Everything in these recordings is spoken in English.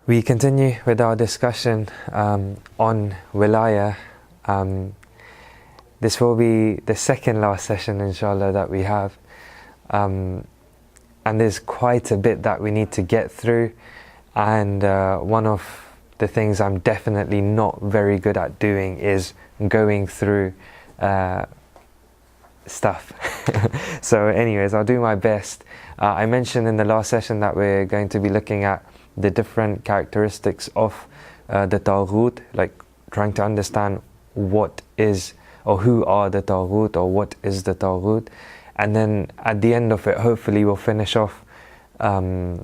We continue with our discussion on Wilayah. This will be the second last session, inshallah, that we have. And there's quite a bit that we need to get through. And one of the things I'm definitely not very good at doing is going through stuff. So anyways, I'll do my best. I mentioned in the last session that we're going to be looking at the different characteristics of the Taaghut, like trying to understand what is or who are the Taaghut or what is the Taaghut. And then at the end of it, hopefully we'll finish off in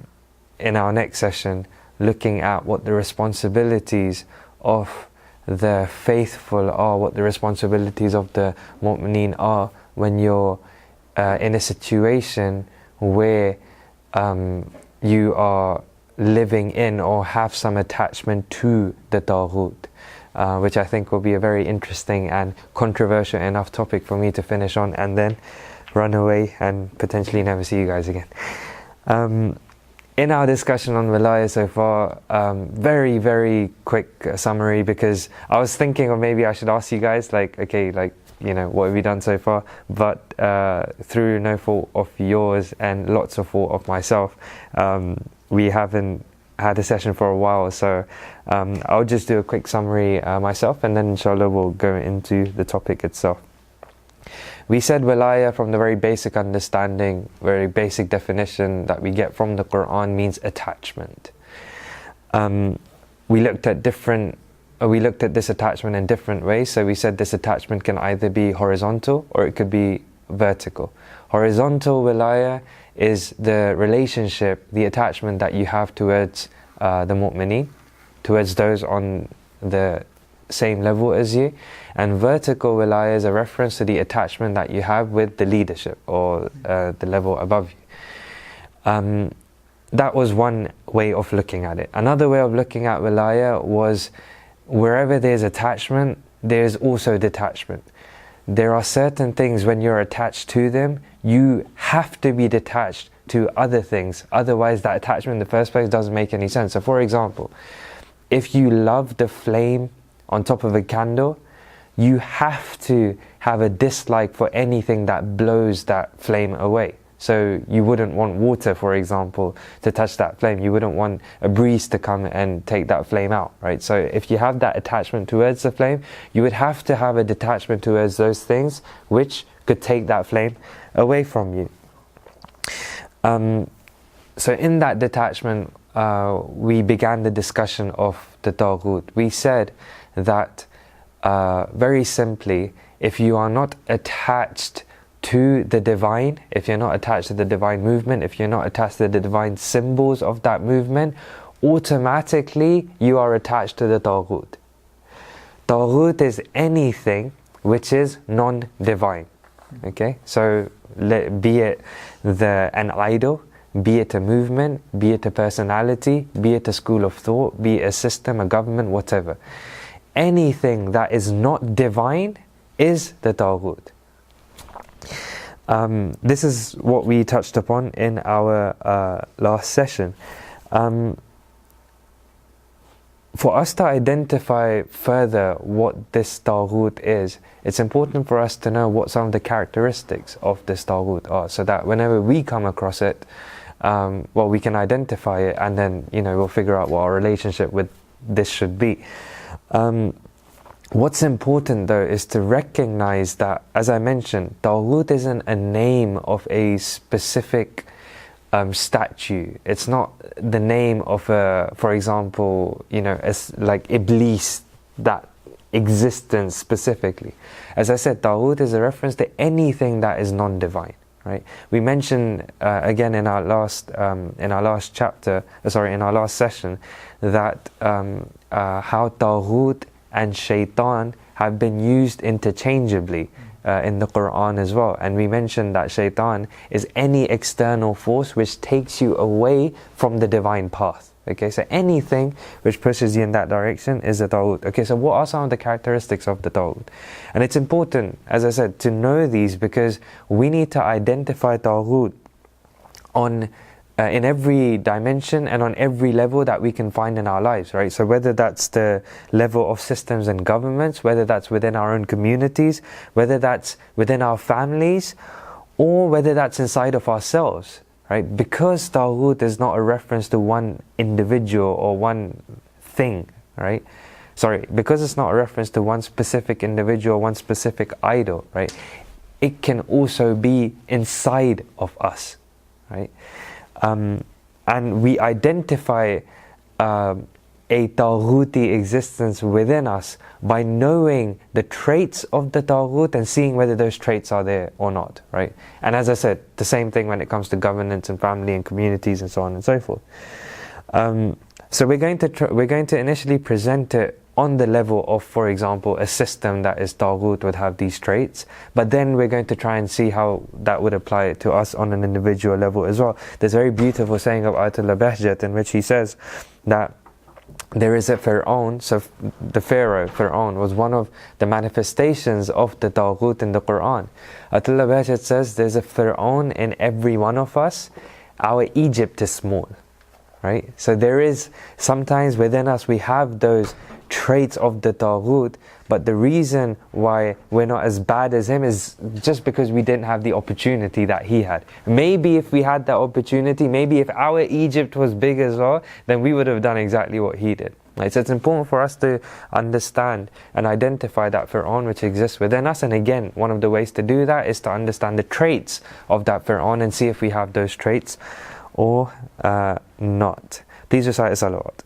our next session looking at what the responsibilities of the faithful are, what the responsibilities of the mu'mineen are when you're in a situation where you are living in or have some attachment to the Taaghut, which I think will be a very interesting and controversial enough topic for me to finish on and then run away and potentially never see you guys again. In our discussion on Wilayah so far, very, very quick summary, because I was thinking of maybe I should ask you guys, like, okay, like, you know, what have you done so far? But through no fault of yours and lots of fault of myself, we haven't had a session for a while, so I'll just do a quick summary myself, and then inshallah we'll go into the topic itself. We said Wilayah, from the very basic understanding, very basic definition that we get from the Quran, means attachment. We looked at this attachment in different ways. So we said this attachment can either be horizontal or it could be vertical. Horizontal Wilayah is the relationship, the attachment that you have towards the mu'mineen, towards those on the same level as you. And vertical Wilayah is a reference to the attachment that you have with the leadership or the level above you. That was one way of looking at it. Another way of looking at Wilayah was wherever there's attachment, there's also detachment. There are certain things when you're attached to them, you have to be detached to other things. Otherwise, that attachment in the first place doesn't make any sense. So for example, if you love the flame on top of a candle, you have to have a dislike for anything that blows that flame away. So you wouldn't want water, for example, to touch that flame. You wouldn't want a breeze to come and take that flame out, right? So if you have that attachment towards the flame, you would have to have a detachment towards those things which could take that flame away from you. So in that detachment, we began the discussion of the Taaghut. We said that very simply, if you are not attached to the divine, if you're not attached to the divine movement, if you're not attached to the divine symbols of that movement, automatically you are attached to the Taaghut. Taaghut is anything which is non-divine. Okay, so be it an idol, be it a movement, be it a personality, be it a school of thought, be it a system, a government, whatever. Anything that is not divine is the Taaghut. This is what we touched upon in our last session. For us to identify further what this Taaghut is, it's important for us to know what some of the characteristics of this Taaghut are, so that whenever we come across it, we can identify it, and then we'll figure out what our relationship with this should be. What's important though is to recognize that, as I mentioned, Taaghut isn't a name of a specific statue. It's not the name of for example, as like Iblis, that existence specifically. As I said, Taaghut is a reference to anything that is non-divine. Right? We mentioned again in our last session that how Taaghut and Shaitan have been used interchangeably in the Quran as well. And we mentioned that Shaitan is any external force which takes you away from the divine path. Okay, so anything which pushes you in that direction is a Taaghut. Okay, so what are some of the characteristics of the Taaghut? And it's important, as I said, to know these, because we need to identify Taaghut on in every dimension and on every level that we can find in our lives, right? So whether that's the level of systems and governments, whether that's within our own communities, whether that's within our families, or whether that's inside of ourselves, right? Because Taaghut is not a reference to one individual or one thing, right? Sorry, because it's not a reference to one specific individual, one specific idol, right? It can also be inside of us, right? And we identify a Taaghuti existence within us by knowing the traits of the Taaghut and seeing whether those traits are there or not, right? And as I said, the same thing when it comes to governance and family and communities and so on and so forth. So we're going to initially present it on the level of, for example, a system that is Taaghut would have these traits, but then we're going to try and see how that would apply to us on an individual level as well. There's a very beautiful saying of Ayatollah Bahjat in which he says that there is a Fir'aun, so the Pharaoh, Fir'aun, was one of the manifestations of the Taaghut in the Quran. Ayatollah Bahjat says there's a Fir'aun in every one of us. Our Egypt is small, right? So there is, sometimes within us we have those traits of the Taaghut, but the reason why we're not as bad as him is just because we didn't have the opportunity that he had. Maybe if we had that opportunity, maybe if our Egypt was big as well, then we would have done exactly what he did. Right? So it's important for us to understand and identify that Fir'aun which exists within us. And again, one of the ways to do that is to understand the traits of that Fir'aun and see if we have those traits or not. Please recite a salawat.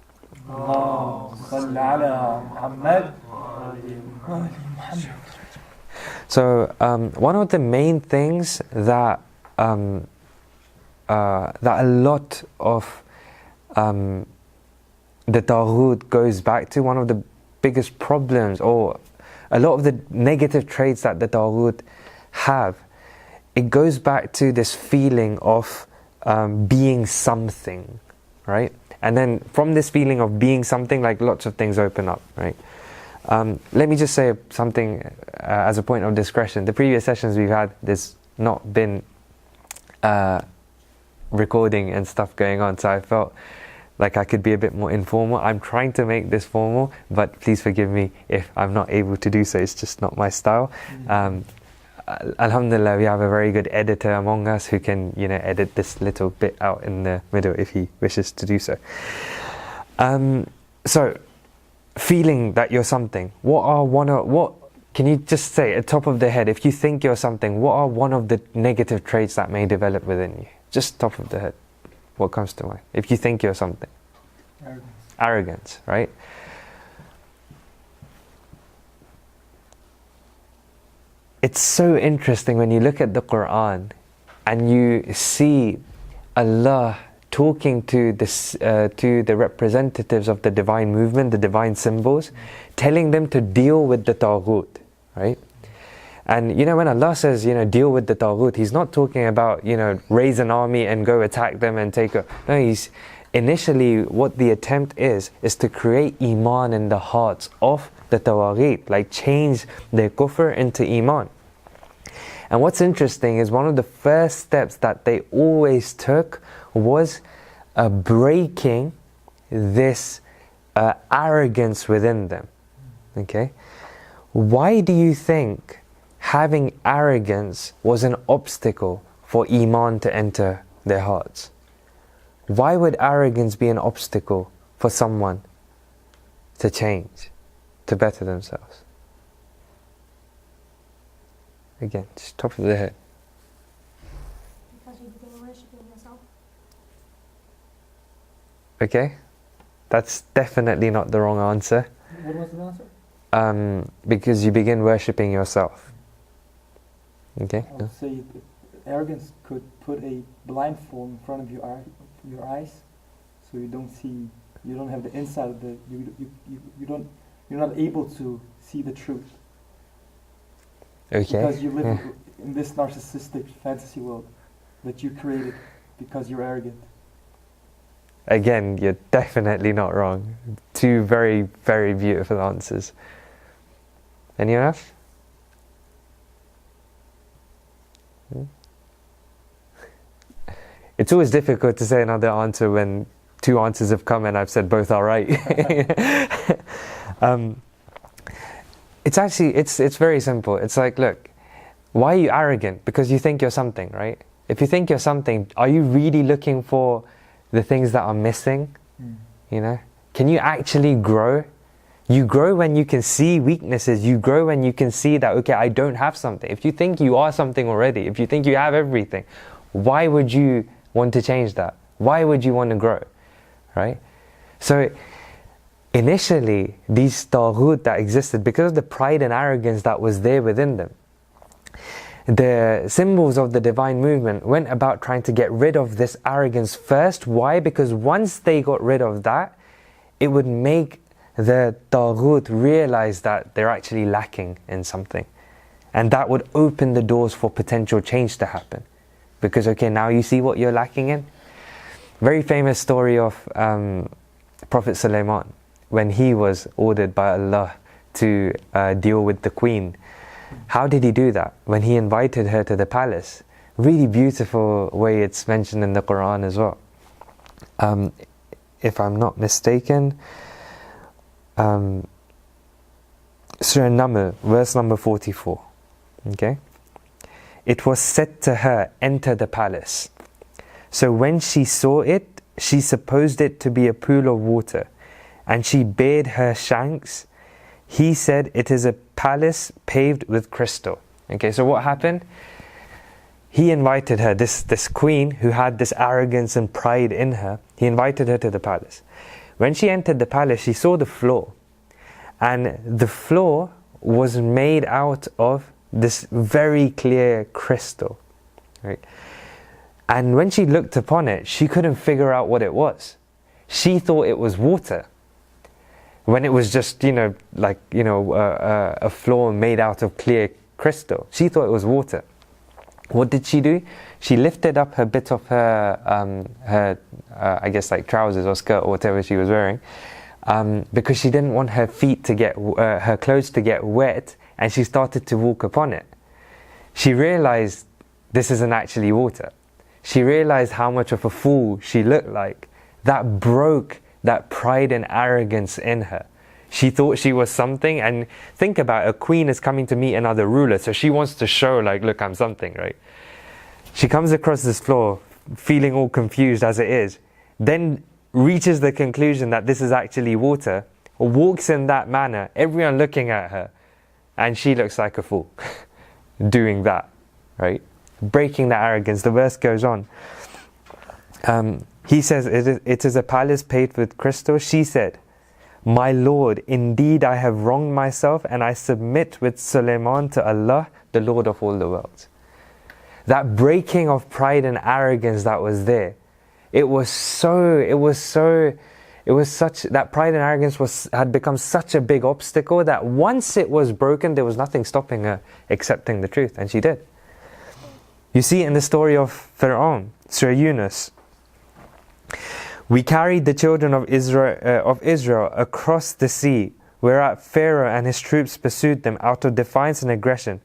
So one of the main things that that a lot of the Taaghut goes back to, one of the biggest problems or a lot of the negative traits that the Taaghut have, it goes back to this feeling of being something, right? And then from this feeling of being something, like lots of things open up, right? Let me just say something as a point of discretion. The previous sessions we've had, there's not been recording and stuff going on, so I felt like I could be a bit more informal. I'm trying to make this formal, but please forgive me if I'm not able to do so. It's just not my style. Alhamdulillah, we have a very good editor among us who can, edit this little bit out in the middle if he wishes to do so. So, feeling that you're something. What can you just say at top of the head, if you think you're something, what are one of the negative traits that may develop within you? Just top of the head. What comes to mind? If you think you're something. Arrogance, right? It's so interesting when you look at the Quran and you see Allah talking to the representatives of the divine movement, the divine symbols, telling them to deal with the Taaghut, right? And when Allah says, deal with the Taaghut, He's not talking about, raise an army and go attack them and take a... No, He's initially, what the attempt is to create Iman in the hearts of the Tawaghit, like change their kufr into Iman. And what's interesting is one of the first steps that they always took was breaking this arrogance within them. Okay? Why do you think having arrogance was an obstacle for Iman to enter their hearts? Why would arrogance be an obstacle for someone to change, to better themselves? Again, just top of the head. Because you begin worshipping yourself. Okay, that's definitely not the wrong answer. What was the answer? Because you begin worshipping yourself. Okay. I would say arrogance could put a blindfold in front of your eyes, so you don't see. You don't have the inside of the. You're not able to see the truth. Okay. Because you live in this narcissistic fantasy world that you created because you're arrogant. Again, you're definitely not wrong. Two very, very beautiful answers. Anyone else? It's always difficult to say another answer when two answers have come and I've said both are right. It's actually, it's very simple. It's like, look, why are you arrogant? Because you think you're something, right? If you think you're something, are you really looking for the things that are missing? You know? Can you actually grow? You grow when you can see weaknesses. You grow when you can see that, okay, I don't have something. If you think you are something already, if you think you have everything, why would you want to change that? Why would you want to grow? Right? So initially, these Taaghut that existed, because of the pride and arrogance that was there within them, the symbols of the divine movement went about trying to get rid of this arrogance first. Why? Because once they got rid of that, it would make the Taaghut realize that they're actually lacking in something. And that would open the doors for potential change to happen. Because, okay, now you see what you're lacking in. Very famous story of Prophet Sulaiman, when he was ordered by Allah to deal with the queen. How did he do that? When he invited her to the palace. Really beautiful way it's mentioned in the Quran as well. If I'm not mistaken, Surah Naml, verse number 44. Okay? It was said to her, enter the palace. So when she saw it, she supposed it to be a pool of water, and she bared her shanks. He said, it is a palace paved with crystal. Okay, so what happened? He invited her, this queen who had this arrogance and pride in her, he invited her to the palace. When she entered the palace, she saw the floor. And the floor was made out of this very clear crystal. Right? And when she looked upon it, she couldn't figure out what it was. She thought it was water, when it was just, a floor made out of clear crystal. She thought it was water. What did she do? She lifted up her bit of her trousers or skirt or whatever she was wearing, because she didn't want her feet to get, her clothes to get wet, and she started to walk upon it. She realized this isn't actually water. She realized how much of a fool she looked like. That broke that pride and arrogance in her. She thought she was something, and think about it, a queen is coming to meet another ruler, so she wants to show, like, look, I'm something, right? She comes across this floor, feeling all confused as it is, then reaches the conclusion that this is actually water, walks in that manner, everyone looking at her, and she looks like a fool doing that, right? Breaking that arrogance. The verse goes on. He says, it is a palace paved with crystal. She said, my Lord, indeed I have wronged myself, and I submit with Sulaiman to Allah, the Lord of all the worlds. That breaking of pride and arrogance that was there, that pride and arrogance had become such a big obstacle that once it was broken, there was nothing stopping her accepting the truth, and she did. You see in the story of Pharaoh, Surah Yunus, we carried the children of Israel across the sea, whereat Pharaoh and his troops pursued them out of defiance and aggression.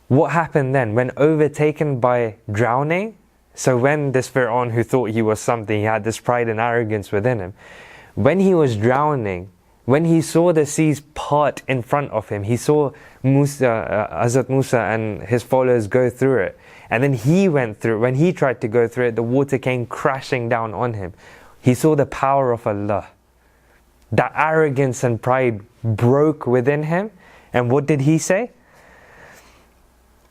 What happened then? When overtaken by drowning, so when this Pharaoh who thought he was something, he had this pride and arrogance within him, when he was drowning, when he saw the seas part in front of him, he saw Hazrat Musa and his followers go through it. And then he went through it. When he tried to go through it, the water came crashing down on him. He saw the power of Allah. That arrogance and pride broke within him. And what did he say?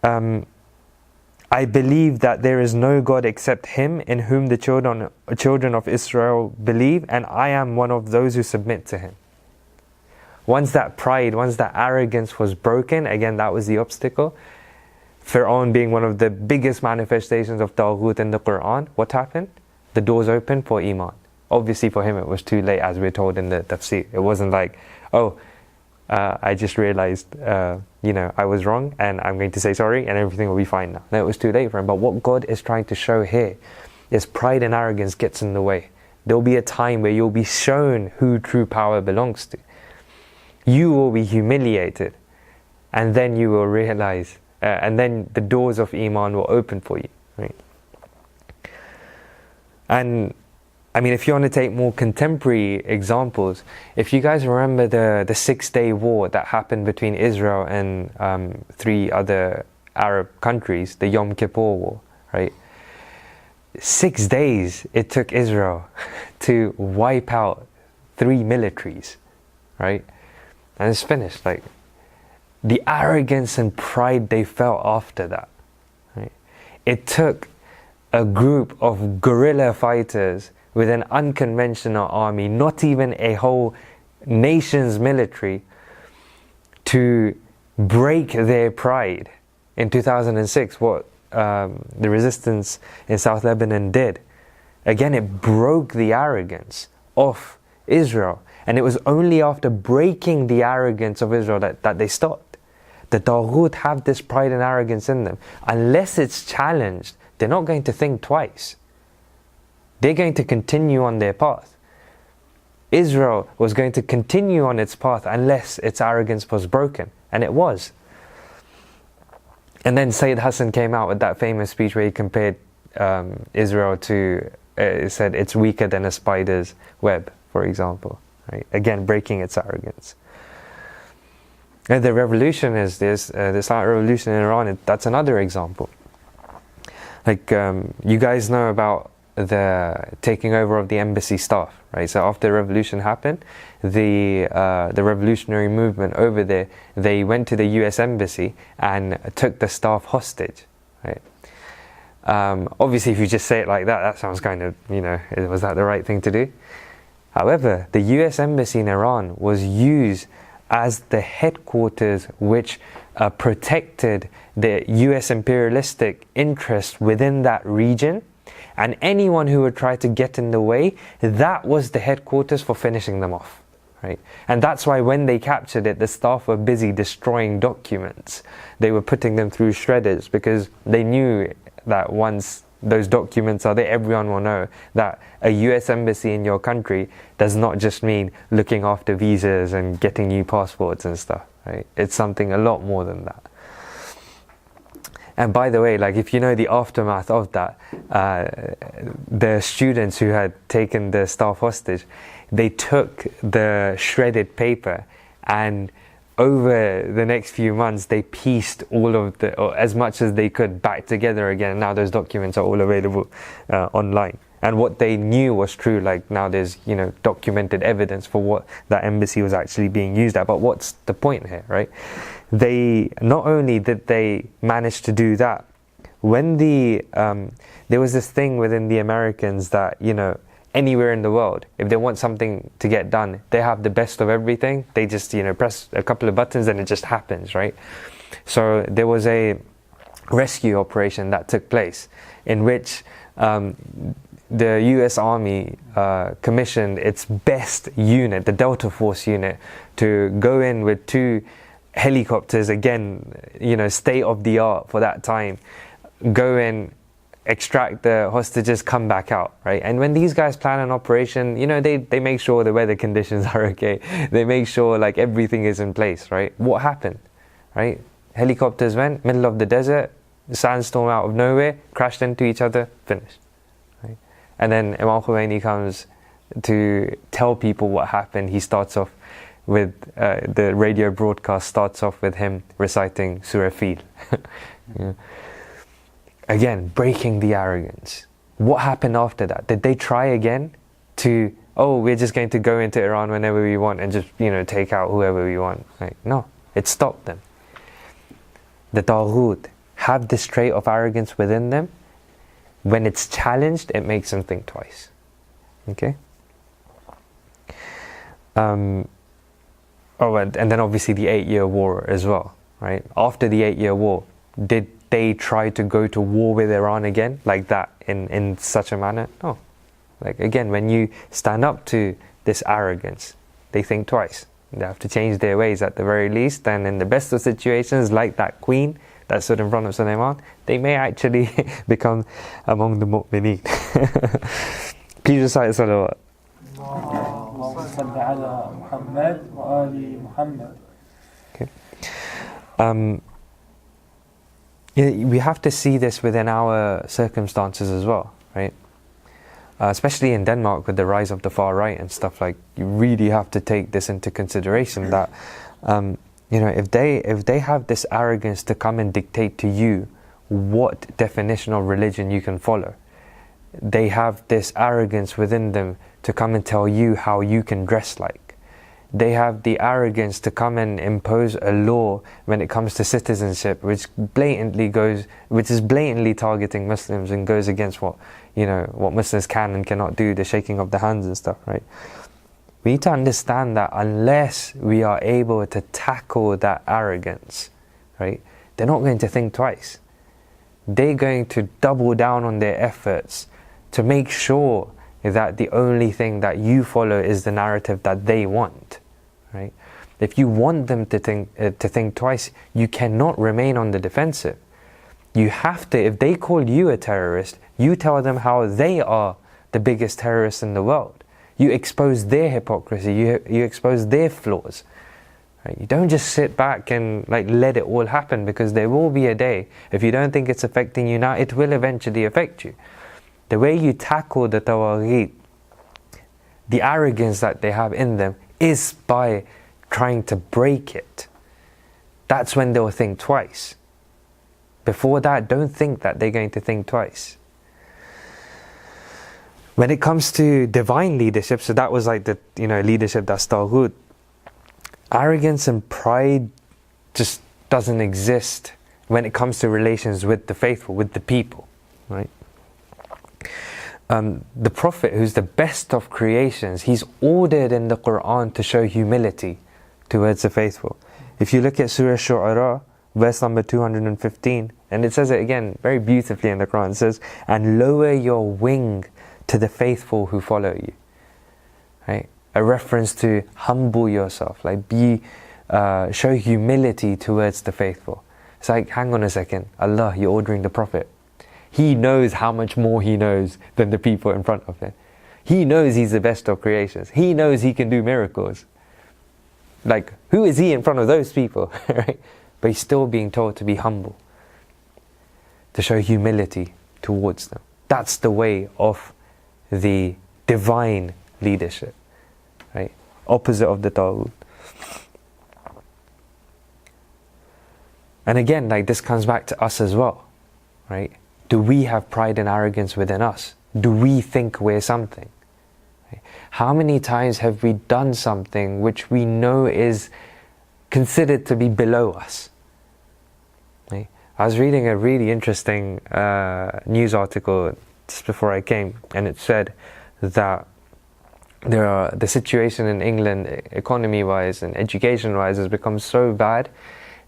I believe that there is no God except Him, in whom the children of Israel believe, and I am one of those who submit to Him. Once that pride, once that arrogance was broken, again, that was the obstacle. Pharaoh being one of the biggest manifestations of Taaghut in the Quran, what happened? The doors opened for Iman. Obviously for him it was too late, as we're told in the tafsir. It wasn't like, I just realized, I was wrong and I'm going to say sorry and everything will be fine now. No, it was too late for him. But what God is trying to show here is pride and arrogance gets in the way. There'll be a time where you'll be shown who true power belongs to. You will be humiliated, and then you will realize, and then the doors of Iman will open for you. Right? And I mean, if you want to take more contemporary examples, if you guys remember the 6-day war that happened between Israel and 3 other Arab countries, the Yom Kippur War, right? 6 days it took Israel to wipe out 3 militaries, right? And it's finished. Like, the arrogance and pride they felt after that, right? It took a group of guerrilla fighters with an unconventional army, not even a whole nation's military, to break their pride. In 2006, what the resistance in South Lebanon did, again, it broke the arrogance of Israel. And it was only after breaking the arrogance of Israel that they stopped. The Taaghut have this pride and arrogance in them. Unless it's challenged, they're not going to think twice. They're going to continue on their path. Israel was going to continue on its path unless its arrogance was broken. And it was. And then Sayyid Hassan came out with that famous speech where he compared Israel to, it said it's weaker than a spider's web, for example. Right? Again, breaking its arrogance. And the revolution is this, the Islamic revolution in Iran, that's another example. Like, you guys know about the taking over of the embassy staff, right? So after the revolution happened, the revolutionary movement over there, they went to the US embassy and took the staff hostage, right? Obviously, if you just say it like that, that sounds kind of, was that the right thing to do? However, the US embassy in Iran was used as the headquarters which protected the US imperialistic interest within that region. And anyone who would try to get in the way, that was the headquarters for finishing them off, right? And that's why when they captured it, the staff were busy destroying documents. They were putting them through shredders because they knew that once those documents are there, everyone will know that a US embassy in your country does not just mean looking after visas and getting new passports and stuff, right? It's something a lot more than that. And by the way, like, if you know the aftermath of that, the students who had taken the staff hostage, they took the shredded paper and over the next few months they pieced all of or as much as they could back together again. And now those documents are all available online. And what they knew was true. Like, now there's documented evidence for what that embassy was actually being used at. But what's the point here, right? They not only did they manage to do that, when there was this thing within the Americans that anywhere in the world, if they want something to get done, they have the best of everything. They just press a couple of buttons and it just happens, right? So there was a rescue operation that took place in which the US Army commissioned its best unit, the Delta Force unit, to go in with 2 helicopters, again, state of the art for that time, go in, extract the hostages, come back out, right? And when these guys plan an operation, they make sure the weather conditions are okay. They make sure like everything is in place, right? What happened, right? Helicopters went, middle of the desert, sandstorm out of nowhere, crashed into each other, finished, right? And then Imam Khomeini comes to tell people what happened. He starts off with the radio broadcast starts off with him reciting Surah Fil. Again, breaking the arrogance. What happened after that? Did they try again to, we're just going to go into Iran whenever we want and just, take out whoever we want? Like, no, it stopped them. The Taaghut have this trait of arrogance within them. When it's challenged, it makes them think twice. Okay? And then obviously the 8-year war as well, right? After the 8-year war, did they try to go to war with Iran again like that in such a manner? No. Like, again, when you stand up to this arrogance, they think twice. They have to change their ways at the very least. And in the best of situations, like that queen that stood in front of Sulaiman, they may actually become among the mu'mineen. Please recite salawat. Okay. We have to see this within our circumstances as well, right? especially in Denmark with the rise of the far right and stuff, like, you really have to take this into consideration that if they have this arrogance to come and dictate to you what definition of religion you can follow, they have this arrogance within them to come and tell you how you can dress like. They have the arrogance to come and impose a law when it comes to citizenship, which is blatantly targeting Muslims and goes against what Muslims can and cannot do, the shaking of the hands and stuff, right? We need to understand that unless we are able to tackle that arrogance, right, they're not going to think twice. They're going to double down on their efforts to make sure that the only thing that you follow is the narrative that they want, right? If you want them to think twice, you cannot remain on the defensive. You have to, if they call you a terrorist, you tell them how they are the biggest terrorists in the world. You expose their hypocrisy, you expose their flaws. Right? You don't just sit back and let it all happen, because there will be a day, if you don't think it's affecting you now, it will eventually affect you. The way you tackle the Taaghut, the arrogance that they have in them, is by trying to break it. That's when they'll think twice. Before that, don't think that they're going to think twice. When it comes to divine leadership, so that was the leadership that's Taaghut, arrogance and pride just doesn't exist when it comes to relations with the faithful, with the people, right? The Prophet, who's the best of creations, he's ordered in the Quran to show humility towards the faithful. If you look at Surah Shu'ara, verse number 215, and it says it again very beautifully in the Quran, it says, "And lower your wing to the faithful who follow you." Right? A reference to humble yourself, show humility towards the faithful. It's like, hang on a second, Allah, you're ordering the Prophet. He knows how much more he knows than the people in front of him. He knows he's the best of creations. He knows he can do miracles. Who is he in front of those people? Right? But he's still being told to be humble, to show humility towards them. That's the way of the divine leadership, right? Opposite of the Taaghut. And again, this comes back to us as well, right? Do we have pride and arrogance within us? Do we think we're something? Right? How many times have we done something which we know is considered to be below us? Right? I was reading a really interesting news article just before I came, and it said that the situation in England, economy-wise and education-wise, has become so bad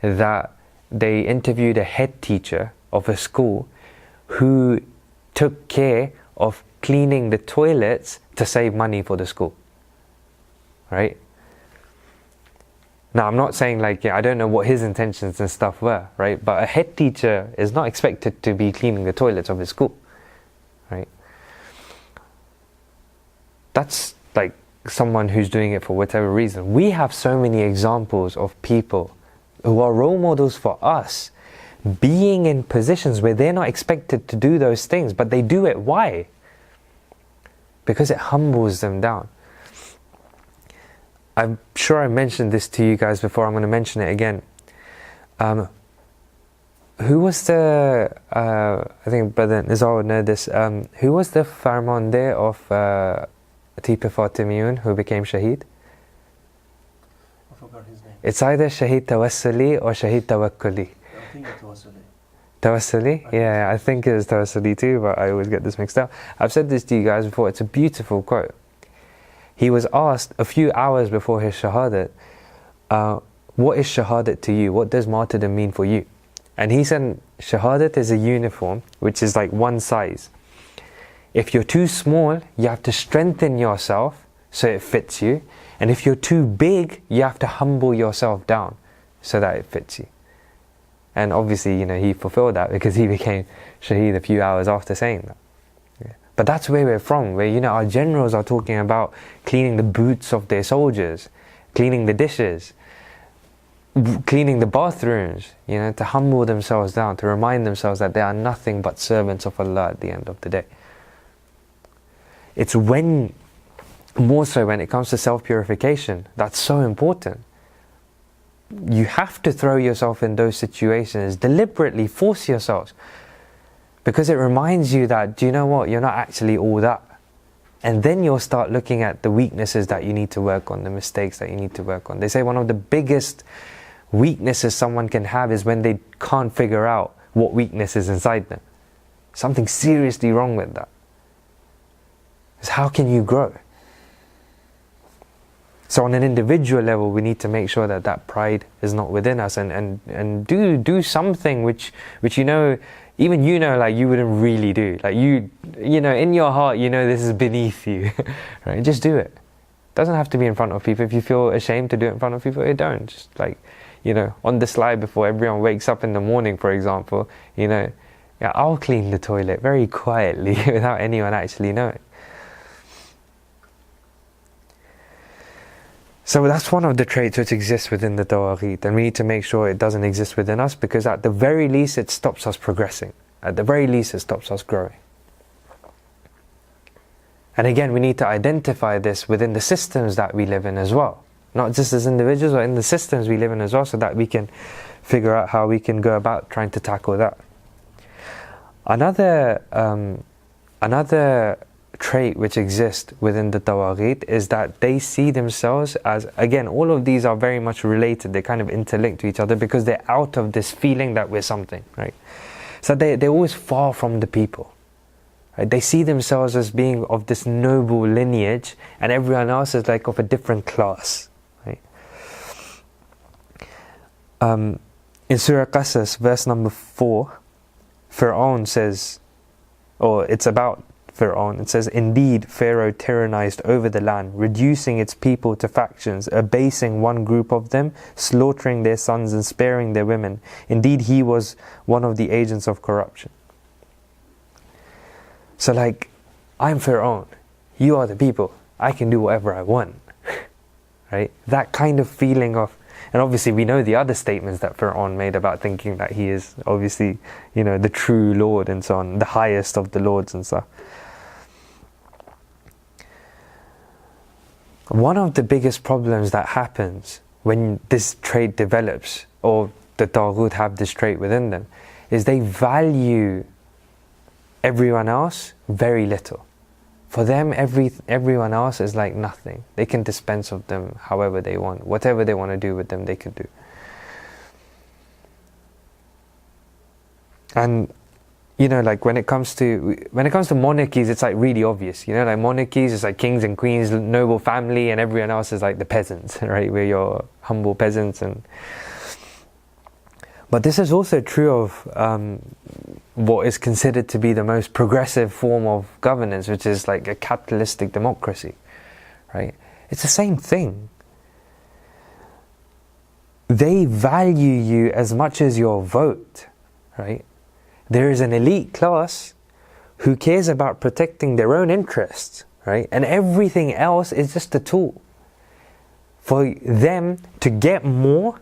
that they interviewed a head teacher of a school who took care of cleaning the toilets to save money for the school. Right? Now, I'm not saying I don't know what his intentions and stuff were, right? But a head teacher is not expected to be cleaning the toilets of his school, right? That's someone who's doing it for whatever reason. We have so many examples of people who are role models for us, being in positions where they're not expected to do those things, but they do it. Why? Because it humbles them down. I'm sure I mentioned this to you guys before. I'm going to mention it again. Who was the, I think Brother Nizar would know this, who was the Farmande of Tipe Fatemiyun who became Shaheed? I forgot his name. It's either Shaheed Tawassuli or Shaheed Tawakkuli. I think it was Tawassuli? Yeah, I think it was Tawassuli too, but I always get this mixed up. I've said this to you guys before. It's a beautiful quote. He was asked a few hours before his Shahadat, what is Shahadat to you? What does martyrdom mean for you? And he said, Shahadat is a uniform which is one size. If you're too small, you have to strengthen yourself so it fits you. And if you're too big, you have to humble yourself down so that it fits you. And obviously, he fulfilled that because he became Shaheed a few hours after saying that. Yeah. But that's where we're from, where, our generals are talking about cleaning the boots of their soldiers, cleaning the dishes, cleaning the bathrooms, to humble themselves down, to remind themselves that they are nothing but servants of Allah at the end of the day. it's more so when it comes to self-purification, that's so important. You have to throw yourself in those situations, deliberately force yourselves, because it reminds you that, do you know what, you're not actually all that. And then you'll start looking at the weaknesses that you need to work on, the mistakes that you need to work on. They say one of the biggest weaknesses someone can have is when they can't figure out what weakness is inside them. Something seriously wrong with that. It's how can you grow? So on an individual level, we need to make sure that that pride is not within us, and do something which you know, even you know, like you wouldn't really do. Like you know, in your heart, you know this is beneath you, right? Just do it. Doesn't have to be in front of people. If you feel ashamed to do it in front of people, don't. Just like, you know, on the slide before everyone wakes up in the morning, for example, you know, yeah, I'll clean the toilet very quietly without anyone actually knowing. So that's one of the traits which exists within the Taaghut, and we need to make sure it doesn't exist within us, because at the very least it stops us progressing. At the very least it stops us growing. And again, we need to identify this within the systems that we live in as well. Not just as individuals, but in the systems we live in as well, so that we can figure out how we can go about trying to tackle that. Another trait which exists within the Taaghut is that they see themselves as, again, all of these are very much related, they're kind of interlinked to each other, because they're out of this feeling that we're something, right? So they're always far from the people, right? They see themselves as being of this noble lineage, and everyone else is like of a different class, right? In Surah Qasas, verse number 4, Fir'aun says, or it's about Fir'aun, it says, "Indeed, Pharaoh tyrannized over the land, reducing its people to factions, abasing one group of them, slaughtering their sons and sparing their women. Indeed, he was one of the agents of corruption." So like, I'm Fir'aun, you are the people, I can do whatever I want, right? That kind of feeling of, and obviously we know the other statements that Fir'aun made about thinking that he is obviously, you know, the true Lord and so on, the highest of the Lords and stuff. One of the biggest problems that happens when this trait develops, or the Taaghut have this trait within them, is they value everyone else very little. For them, everyone else is like nothing. They can dispense of them however they want. Whatever they want to do with them, they could do. And you know, like when it comes to monarchies, it's like really obvious. You know, like monarchies, it's like kings and queens, noble family, and everyone else is like the peasants, right? We're your humble peasants. But this is also true of what is considered to be the most progressive form of governance, which is like a capitalistic democracy, right? It's the same thing. They value you as much as your vote, right? There is an elite class who cares about protecting their own interests, right? And everything else is just a tool for them to get more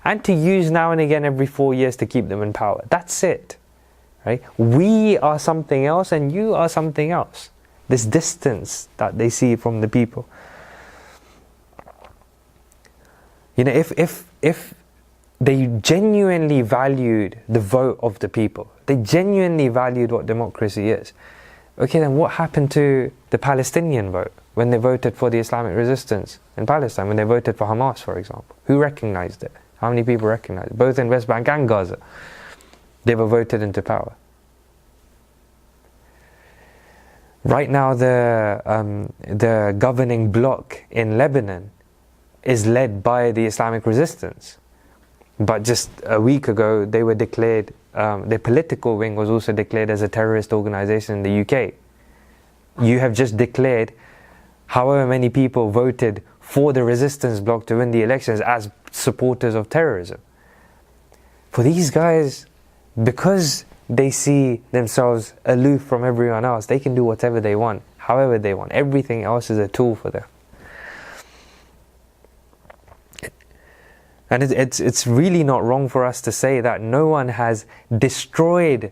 and to use now and again every 4 years to keep them in power. That's it, right? We are something else and you are something else. This distance that they see from the people. You know, if they genuinely valued the vote of the people, they genuinely valued what democracy is, okay, then what happened to the Palestinian vote when they voted for the Islamic resistance in Palestine, when they voted for Hamas, for example? Who recognized it? How many people recognized it? Both in West Bank and Gaza, they were voted into power. Right now, the governing bloc in Lebanon is led by the Islamic resistance. But just a week ago, they were declared, their political wing was also declared as a terrorist organization in the UK. You have just declared however many people voted for the resistance bloc to win the elections as supporters of terrorism. For these guys, because they see themselves aloof from everyone else, they can do whatever they want, however they want. Everything else is a tool for them. And it's really not wrong for us to say that no one has destroyed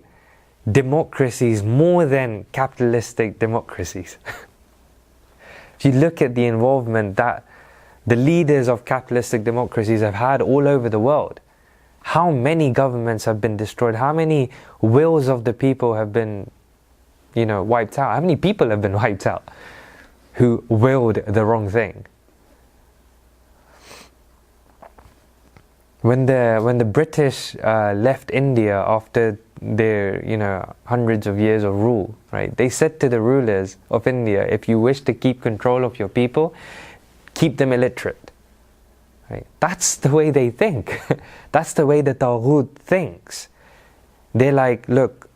democracies more than capitalistic democracies. If you look at the involvement that the leaders of capitalistic democracies have had all over the world, how many governments have been destroyed? How many wills of the people have been, wiped out? How many people have been wiped out who willed the wrong thing? When the British left India after their hundreds of years of rule, right? They said to the rulers of India, if you wish to keep control of your people, keep them illiterate. Right? That's the way they think. That's the way the Taaghut thinks. They're like, look,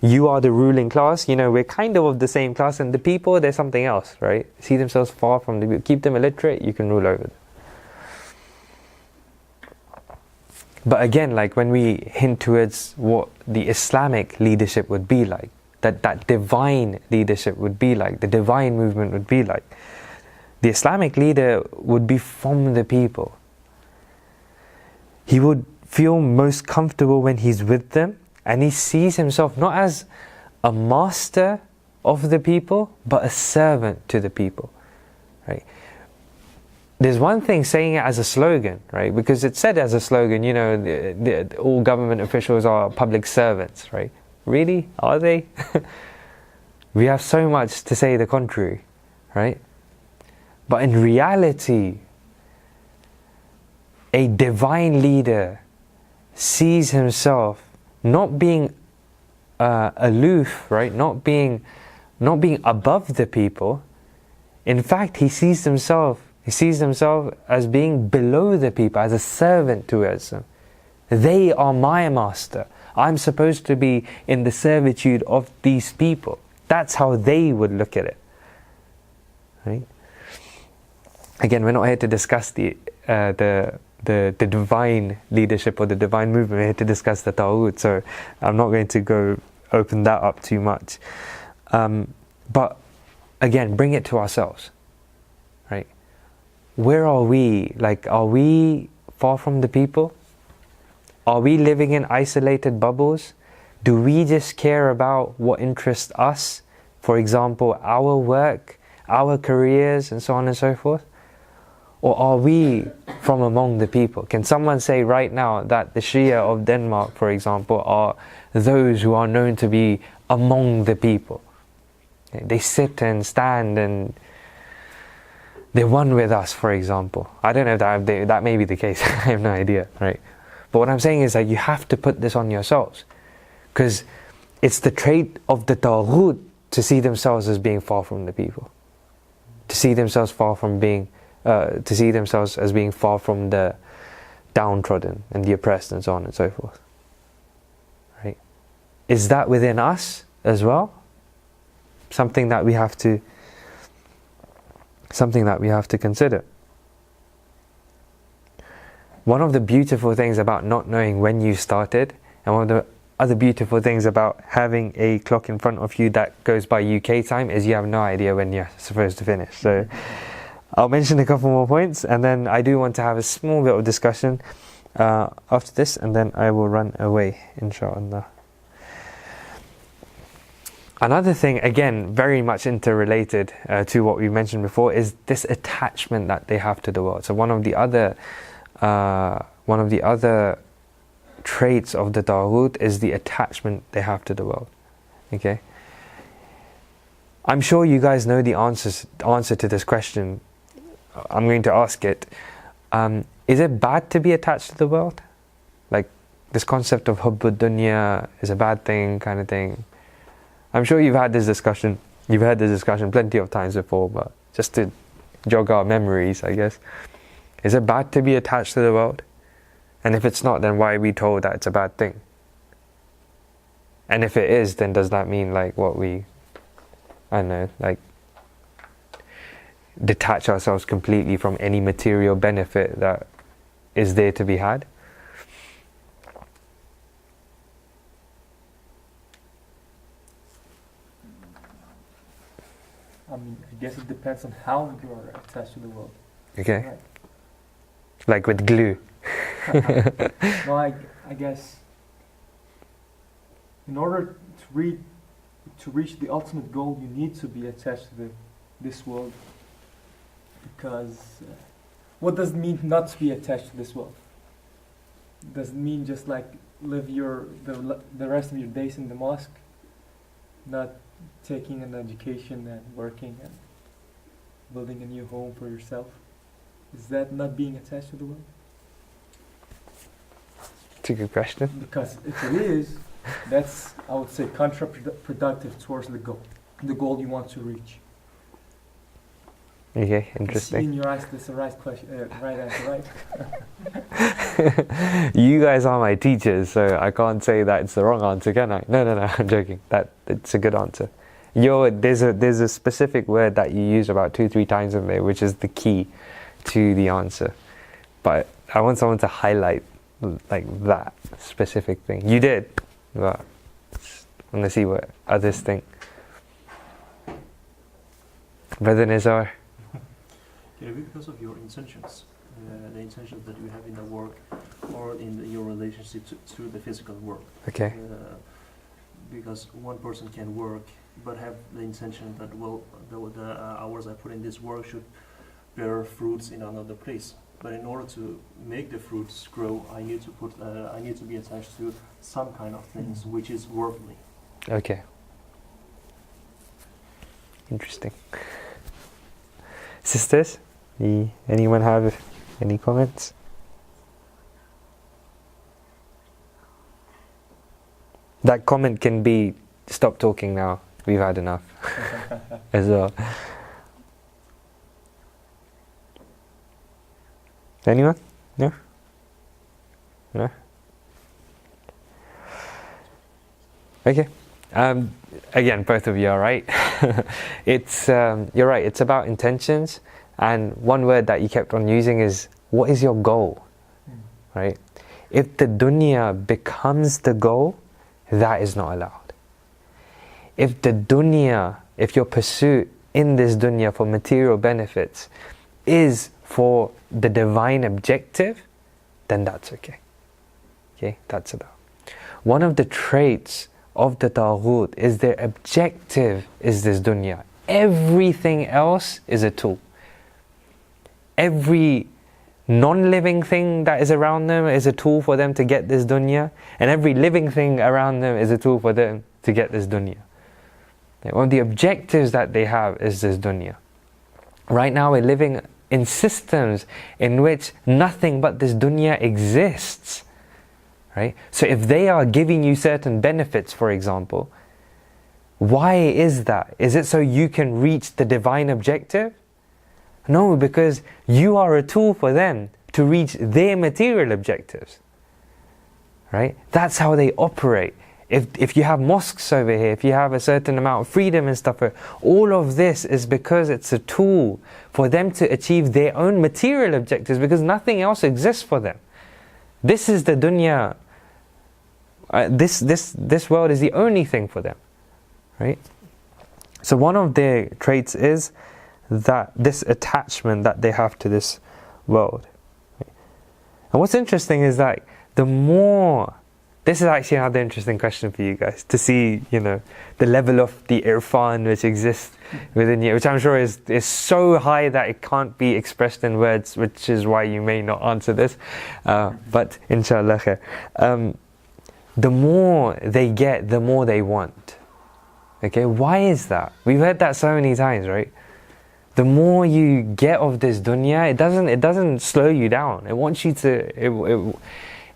you are the ruling class, we're kind of the same class, and the people, they're something else, right? See themselves far from the people. Keep them illiterate, you can rule over them. But again, like when we hint towards what the Islamic leadership would be like, that divine leadership would be like, the divine movement would be like, the Islamic leader would be from the people. He would feel most comfortable when he's with them, and he sees himself not as a master of the people, but a servant to the people, right? There's one thing saying it as a slogan, right? Because it's said as a slogan, all government officials are public servants, right? Really? Are they? We have so much to say the contrary, right? But in reality, a divine leader sees himself not being aloof, right? Not being above the people. In fact, he sees himself as being below the people, as a servant towards them. They are my master. I'm supposed to be in the servitude of these people. That's how they would look at it, right? Again, we're not here to discuss the divine leadership or the divine movement. We're here to discuss the Taaghut, so I'm not going to go open that up too much. But again, bring it to ourselves, right? Where are we? Like, are we far from the people? Are we living in isolated bubbles? Do we just care about what interests us? For example, our work, our careers, and so on and so forth? Or are we from among the people? Can someone say right now that the Shia of Denmark, for example, are those who are known to be among the people? They sit and stand and they're one with us, for example. I don't know if that may be the case. I have no idea, right? But what I'm saying is that you have to put this on yourselves, because it's the trait of the Taaghut to see themselves as being far from the people, to see themselves as being far from the downtrodden and the oppressed and so on and so forth. Right? Is that within us as well? Something that we have to consider. One of the beautiful things about not knowing when you started, and one of the other beautiful things about having a clock in front of you that goes by UK time, is you have no idea when you're supposed to finish. So I'll mention a couple more points, and then I do want to have a small bit of discussion after this, and then I will run away, inshallah. Another thing, again, very much interrelated to what we mentioned before, is this attachment that they have to the world. So one of the other traits of the Taaghut is the attachment they have to the world. Okay, I'm sure you guys know the answer to this question. I'm going to ask it. Is it bad to be attached to the world? Like this concept of hubbud dunya is a bad thing, kind of thing. I'm sure you've had this discussion. You've had this discussion plenty of times before, but just to jog our memories, I guess. Is it bad to be attached to the world? And if it's not, then why are we told that it's a bad thing? And if it is, then does that mean detach ourselves completely from any material benefit that is there to be had? I mean, I guess it depends on how you are attached to the world. Okay. Right. Like with glue. No, I guess in order to reach the ultimate goal, you need to be attached to this world Because what does it mean not to be attached to this world? Does it mean just like live the rest of your days in the mosque, not taking an education and working and building a new home for yourself? Is that not being attached to the world? It's a good question. Because if it is, that's, I would say, counterproductive towards the goal you want to reach. Okay, I see interesting. in your eyes, that's the right question, right answer, right? You guys are my teachers, so I can't say that it's the wrong answer, can I? No, I'm joking. It's a good answer. There's a specific word that you use about 2-3 times in there, which is the key to the answer. But I want someone to highlight like that specific thing. You did, but I want to see what others think. Brother Nizar. Okay, because of your intentions, the intentions that you have in the work or in your relationship to the physical world. Okay. Because one person can work but have the intention that, well, the hours I put in this work should bear fruits in another place. But in order to make the fruits grow, I need to be attached to some kind of things which is worldly. Okay. Interesting. Sisters, anyone have any comments? That comment can be, stop talking now, we've had enough, as well. Anyone? No? No? Okay. Again, both of you are right. You're right, it's about intentions, and one word that you kept on using is, what is your goal? Right? If the dunya becomes the goal, that is not allowed. If your pursuit in this dunya for material benefits is for the divine objective, then that's okay. Okay, that's allowed. One of the traits of the Taaghut is their objective is this dunya. Everything else is a tool. Every non-living thing that is around them is a tool for them to get this dunya, and every living thing around them is a tool for them to get this dunya. One of the objectives that they have is this dunya. Right now we're living in systems in which nothing but this dunya exists. Right? So if they are giving you certain benefits, for example, why is that? Is it so you can reach the divine objective? No, because you are a tool for them to reach their material objectives. Right? That's how they operate. If you have mosques over here, if you have a certain amount of freedom and stuff, all of this is because it's a tool for them to achieve their own material objectives, because nothing else exists for them. This is the dunya. This world is the only thing for them, right? So one of their traits is that this attachment that they have to this world. And what's interesting is that this is actually another interesting question for you guys, to see, the level of the irfan which exists within you, which I'm sure is so high that it can't be expressed in words, which is why you may not answer this, but inshallah khair. The more they get, the more they want. Okay, why is that? We've heard that so many times, right? The more you get of this dunya, it doesn't slow you down. It wants you to.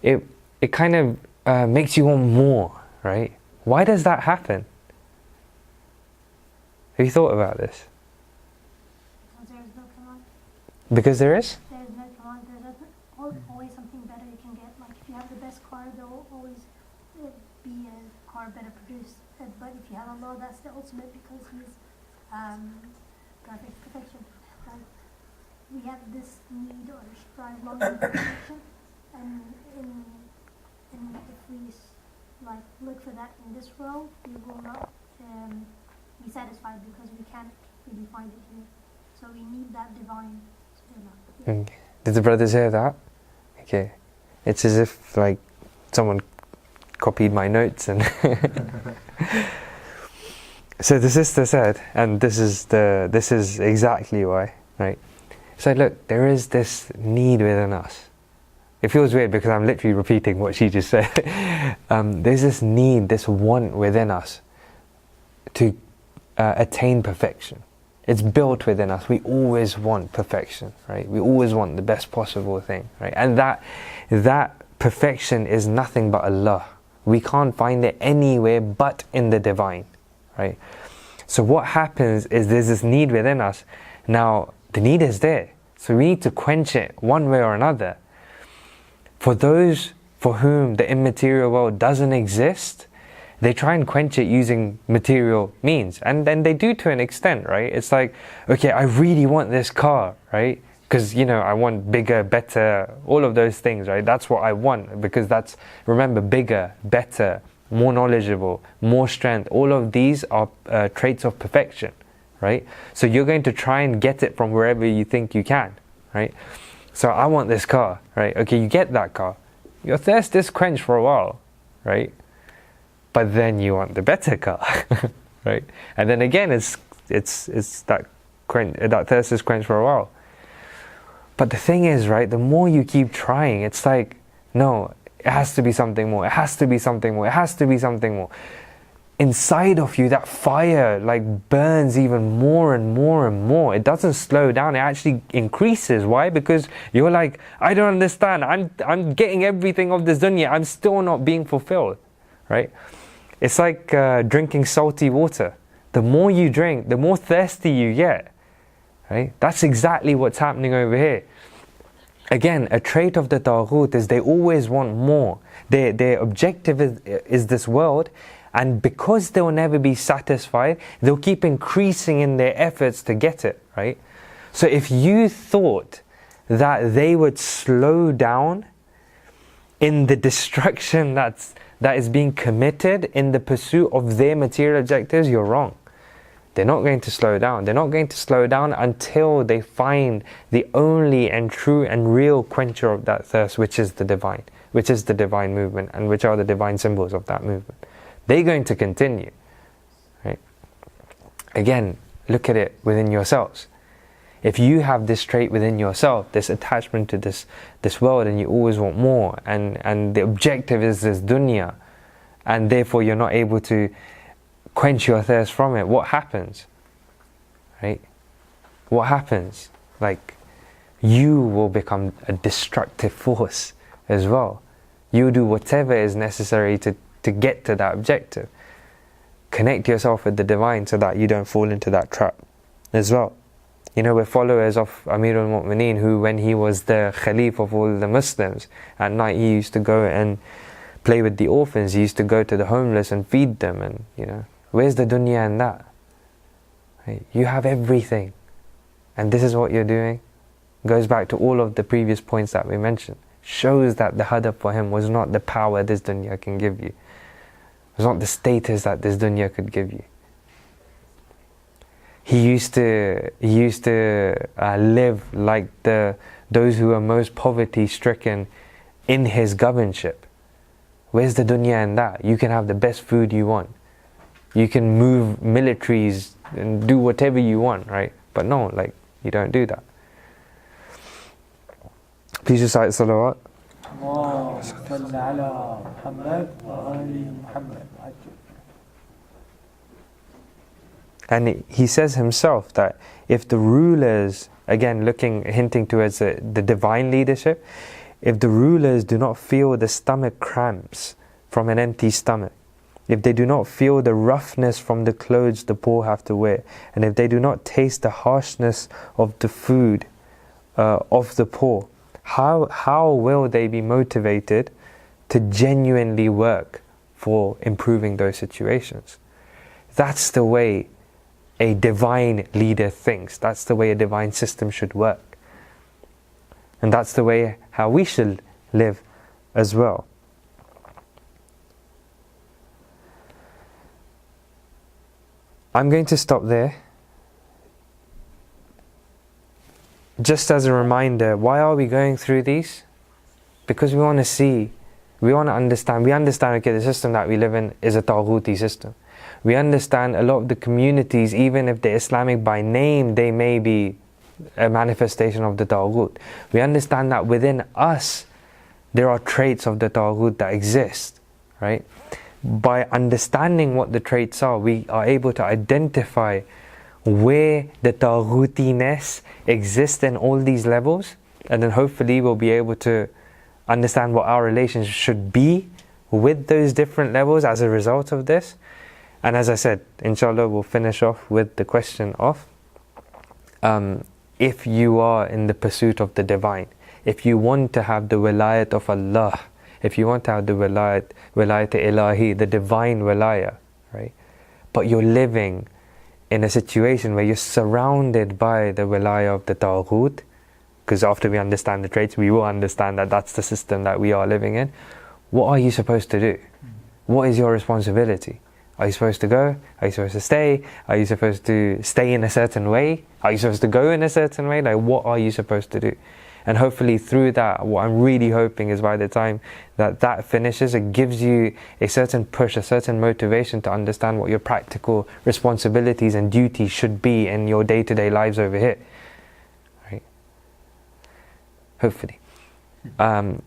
It kind of makes you want more, right? Why does that happen? Have you thought about this? Because there is no command. Because there is? There is no command. There's always something better you can get. Like if you have the best car, there will always be a car better produced. But if you have Allah, that's the ultimate, because He's perfection. Like we have this need or strive longing for perfection, and if we look for that in this world, we will not be satisfied, because we can't really find it here. So we need that divine. Okay. Did the brothers hear that? Okay. It's as if someone copied my notes and so the sister said, and this is exactly why, right? So look, there is this need within us. It feels weird because I'm literally repeating what she just said. There's this need, this want within us to attain perfection. It's built within us. We always want perfection, right? We always want the best possible thing, right? And that perfection is nothing but Allah. We can't find it anywhere but in the divine, right? So what happens is there's this need within us. Now, the need is there. So we need to quench it one way or another. For those for whom the immaterial world doesn't exist, they try and quench it using material means. And then they do to an extent, right? It's like, okay, I really want this car, right? Because, you know, I want bigger, better, all of those things, right? That's what I want, because that's, remember, bigger, better, more knowledgeable, more strength. All of these are traits of perfection, right? So you're going to try and get it from wherever you think you can, right? So I want this car, right? Okay, you get that car. Your thirst is quenched for a while, right? But then you want the better car, right? And then again, it's that thirst is quenched for a while. But the thing is, right, the more you keep trying, it's like, no, it has to be something more. It has to be something more. It has to be something more. Inside of you, that fire like burns even more and more and more. It doesn't slow down. It actually increases. Why? Because you're like, I don't understand. I'm getting everything of this dunya. I'm still not being fulfilled, right? It's like drinking salty water. The more you drink, the more thirsty you get, right? That's exactly what's happening over here. Again, a trait of the Taaghut is they always want more. Their objective is this world. And because they will never be satisfied, they'll keep increasing in their efforts to get it, right? So if you thought that they would slow down in the destruction that is being committed in the pursuit of their material objectives, you're wrong. They're not going to slow down. They're not going to slow down until they find the only and true and real quencher of that thirst, which is the divine movement, and which are the divine symbols of that movement. They're going to continue, right? Again, look at it within yourselves. If you have this trait within yourself, this attachment to this world, and you always want more, and the objective is this dunya, and therefore you're not able to quench your thirst from it, what happens? Right? What happens? Like, you will become a destructive force as well. You do whatever is necessary to get to that objective. Connect yourself with the divine so that you don't fall into that trap as well. You know, we're followers of Amir al-Mu'mineen, who, when he was the Khalif of all the Muslims, at night he used to go and play with the orphans. He used to go to the homeless and feed them. And, you know, where's the dunya in that? Right? You have everything, and this is what you're doing. Goes back to all of the previous points that we mentioned. Shows that the hadaf for him was not the power this dunya can give you. It was not the status that this dunya could give you. He used to live like those who are most poverty-stricken in his governorship. Where's the dunya in that? You can have the best food you want. You can move militaries and do whatever you want, right? But no, like, you don't do that. Please recite salawat. And he says himself that if the rulers, again hinting towards the divine leadership, if the rulers do not feel the stomach cramps from an empty stomach, if they do not feel the roughness from the clothes the poor have to wear, and if they do not taste the harshness of the food of the poor, how will they be motivated to genuinely work for improving those situations? That's the way a divine leader thinks. That's the way a divine system should work. And that's the way how we should live as well. I'm going to stop there. Just as a reminder, why are we going through these? Because we want to see, we want to understand. We understand, okay, the system that we live in is a Taaghuti system. We understand a lot of the communities, even if they're Islamic by name, they may be a manifestation of the Taaghut. We understand that within us there are traits of the Taaghut that exist, right? By understanding what the traits are, we are able to identify where the Taaghutiness exists in all these levels, and then hopefully we'll be able to understand what our relationship should be with those different levels as a result of this. And as I said, inshallah, we'll finish off with the question of if you are in the pursuit of the divine, if you want to have the wilayat of Allah, if you want to have the wilayat ilahi, the divine wilayah, right? But you're living in a situation where you're surrounded by the wilayah of the Taaghut, because after we understand the traits, we will understand that that's the system that we are living in. What are you supposed to do? What is your responsibility? Are you supposed to go? Are you supposed to stay? Are you supposed to stay in a certain way? Are you supposed to go in a certain way? Like, what are you supposed to do? And hopefully through that, what I'm really hoping is by the time that that finishes, it gives you a certain push, a certain motivation to understand what your practical responsibilities and duties should be in your day-to-day lives over here. Right? Hopefully. I'm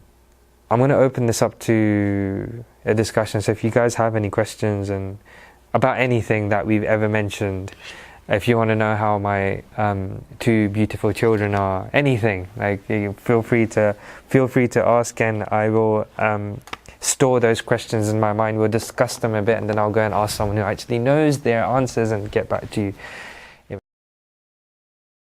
going to open this up to a discussion. So if you guys have any questions and about anything that we've ever mentioned, if you want to know how my two beautiful children are, anything, like, you feel free to ask, and I will store those questions in my mind. We'll discuss them a bit, and then I'll go and ask someone who actually knows their answers and get back to you.